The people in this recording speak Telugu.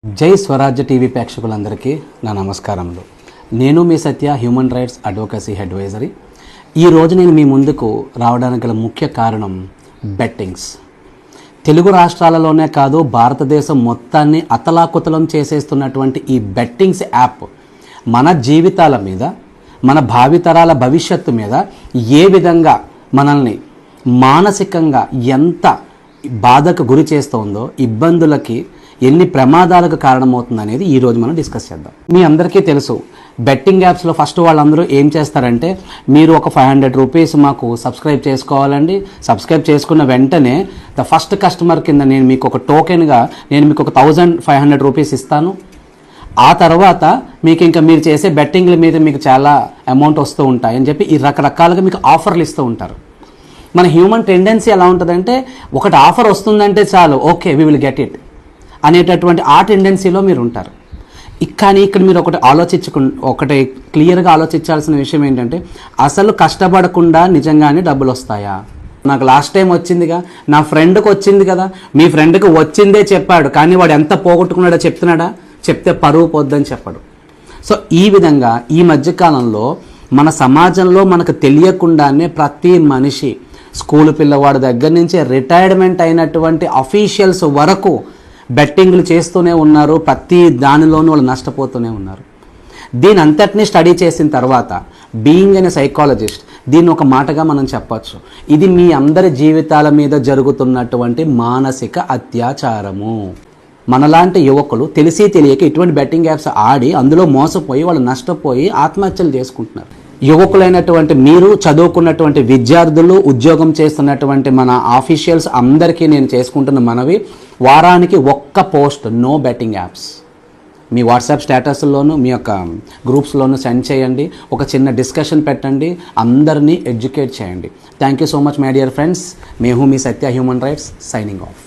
జై స్వరాజ్య టీవీ ప్రేక్షకులందరికీ నా నమస్కారములు. నేను మీ సత్య, హ్యూమన్ రైట్స్ అడ్వొకసీ అడ్వైజరీ. ఈరోజు నేను మీ ముందుకు రావడానికి గల ముఖ్య కారణం బెట్టింగ్స్. తెలుగు రాష్ట్రాలలోనే కాదు, భారతదేశం మొత్తాన్ని అతలాకుతలం చేసేస్తున్నటువంటి ఈ బెట్టింగ్స్ యాప్ మన జీవితాల మీద, మన భావితరాల భవిష్యత్తు మీద ఏ విధంగా మనల్ని మానసికంగా ఎంత బాధకు గురి చేస్తుందో, ఇబ్బందులకి ఎన్ని ప్రమాదాలకు కారణమవుతుంది అనేది ఈరోజు మనం డిస్కస్ చేద్దాం. మీ అందరికీ తెలుసు, బెట్టింగ్ యాప్స్లో ఫస్ట్ వాళ్ళందరూ ఏం చేస్తారంటే, మీరు ఒక 500 రూపీస్ మాకు సబ్స్క్రైబ్ చేసుకోవాలండి, సబ్స్క్రైబ్ చేసుకున్న వెంటనే ద ఫస్ట్ కస్టమర్ కింద నేను మీకు ఒక టోకెన్గా నేను మీకు ఒక 1500 రూపీస్ ఇస్తాను. ఆ తర్వాత మీకు ఇంకా మీరు చేసే బెట్టింగ్ల మీద మీకు చాలా అమౌంట్ వస్తూ ఉంటాయి అని చెప్పి ఈ రకరకాలుగా మీకు ఆఫర్లు ఇస్తూ ఉంటారు. మన హ్యూమన్ టెండెన్సీ ఎలా ఉంటుందంటే, ఒకటి ఆఫర్ వస్తుందంటే చాలు, okay we will get it అనేటటువంటి ఆ టెండెన్సీలో మీరు ఉంటారు. కానీ ఇక్కడ మీరు ఒకటి క్లియర్గా ఆలోచించాల్సిన విషయం ఏంటంటే, అసలు కష్టపడకుండా నిజంగానే డబ్బులు వస్తాయా? నాకు లాస్ట్ టైం వచ్చిందిగా, నా ఫ్రెండ్కి వచ్చింది కదా, మీ ఫ్రెండ్కి వచ్చిందే చెప్పాడు, కానీ వాడు ఎంత పోగొట్టుకున్నాడో చెప్తున్నాడా? చెప్తే పరువు పోద్దని చెప్పడు. సో ఈ విధంగా ఈ మధ్యకాలంలో మన సమాజంలో మనకు తెలియకుండానే ప్రతి మనిషి, స్కూల్ పిల్లవాడి దగ్గర నుంచి రిటైర్మెంట్ అయినటువంటి అఫీషియల్స్ వరకు బెట్టింగ్లు చేస్తూనే ఉన్నారు. ప్రతి దానిలోనూ వాళ్ళు నష్టపోతూనే ఉన్నారు. దీని అంతటినీ స్టడీ చేసిన తర్వాత, బీయింగ్ ఎన్ సైకాలజిస్ట్, దీన్ని ఒక మాటగా మనం చెప్పచ్చు, ఇది మీ అందరి జీవితాల మీద జరుగుతున్నటువంటి మానసిక అత్యాచారము. మనలాంటి యువకులు తెలిసి తెలియక ఇటువంటి బెట్టింగ్ యాప్స్ ఆడి అందులో మోసపోయి వాళ్ళు నష్టపోయి ఆత్మహత్యలు చేసుకుంటున్నారు. యువకులైనటువంటి మీరు, చదువుకున్నటువంటి విద్యార్థులు, ఉద్యోగం చేస్తున్నటువంటి మన ఆఫీషియల్స్ అందరికీ నేను చేసుకుంటున్న మనవి, వారానికి ఒక్క పోస్ట్ నో బెట్టింగ్ యాప్స్ మీ వాట్సాప్ స్టేటస్లోను, మీ యొక్క గ్రూప్స్లోనూ సెండ్ చేయండి. ఒక చిన్న డిస్కషన్ పెట్టండి, అందరినీ ఎడ్యుకేట్ చేయండి. Thank you so much my dear friends. May who me Satya, human rights, signing off.